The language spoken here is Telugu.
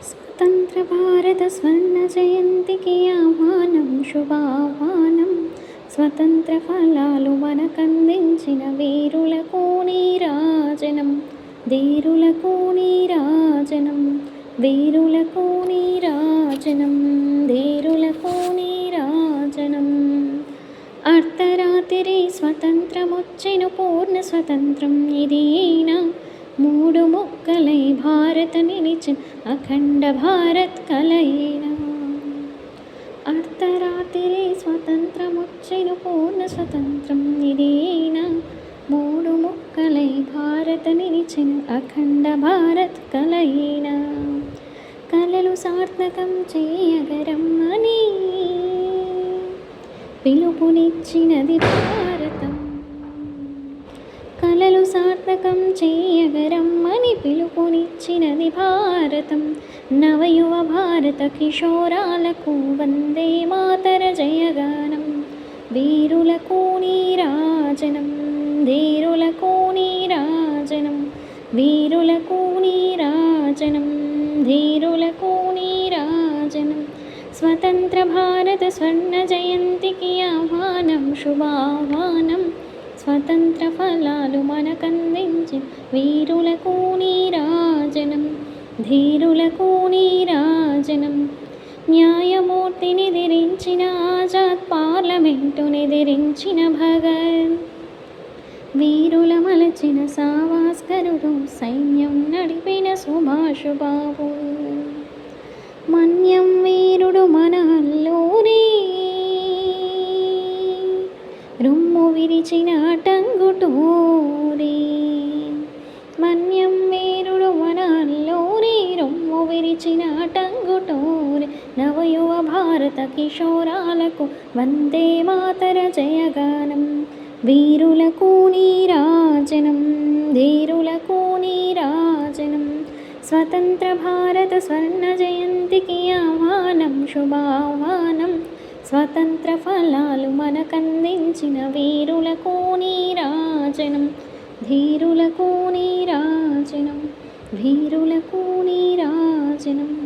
స్వతంత్ర భారత స్వర్ణ జయంతికి ఆహ్వానం శుభాహ్వానం. స్వతంత్ర ఫలాలు మనకందించిన వీరులకు నీరాజనం, ధీరులకు నీరాజనం, వీరులకు నీరాజనం, ధీరులకు నీరాజనం. అర్ధరాత్రి స్వతంత్రమొచ్చెను పూర్ణ స్వతంత్రం ఇదేనా. మూడు ముక్కలై భారత నిలిచిన అఖండ భారత్ కలయేనా. అర్ధరాత్రి స్వతంత్రమొచ్చెను పూర్ణ స్వతంత్రం ఇదేనా. మూడు ముక్కలై భారత నిలిచిన అఖండ భారత్ కలయేనా. కలలు సార్థకం చేయగరమ్మని పిలుపునిచ్చినది భారతం. కలలు సార్థకం చేయగరమ్మని పిలుపునిచ్చినది భారతం. నవయువ భారత కిశోరాలకు వందే మాతర జయగానం. వీరులకు నీరాజనం, ధీరులకు నీరాజనం, వీరులకు నీరాజనం, ధీరులకు నీరాజనం. స్వతంత్ర భారత స్వర్ణ జయంతికి ఆహ్వానం శుభాహ్వానం. స్వతంత్ర ఫలాలు మనకందించి వీరులకు నీరాజనం, ధీరులకు నీరాజనం. న్యాయమూర్తినిదిరించిన ఆజాద్, పార్లమెంటునిదిరించిన భగత్, వీరుల మలచిన సావాస్కరుడు, సైన్యం నడిపిన సుభాష్ బాబు. మన్యం వీరుడు మన అల్లూరి, రొమ్ము విరిచిన టంగుటూరి. మన్యం వీరుడు మన అల్లూరి, రొమ్ము విరిచిన టంగుటూరి. నవయువ భారత కిశోరాలకు వందే మాతర జయగానం. వీరులకు నీరాజనం, ధీరులకు నీరాజనం. స్వతంత్ర భారత స్వర్ణ జయంతికి ఆహ్వానం శుభాహ్వానం. స్వతంత్ర ఫలాలు మనకందించిన వీరులకు నీరాజనం, ధీరులకు నీరాజనం, వీరులకు నీరాజనం.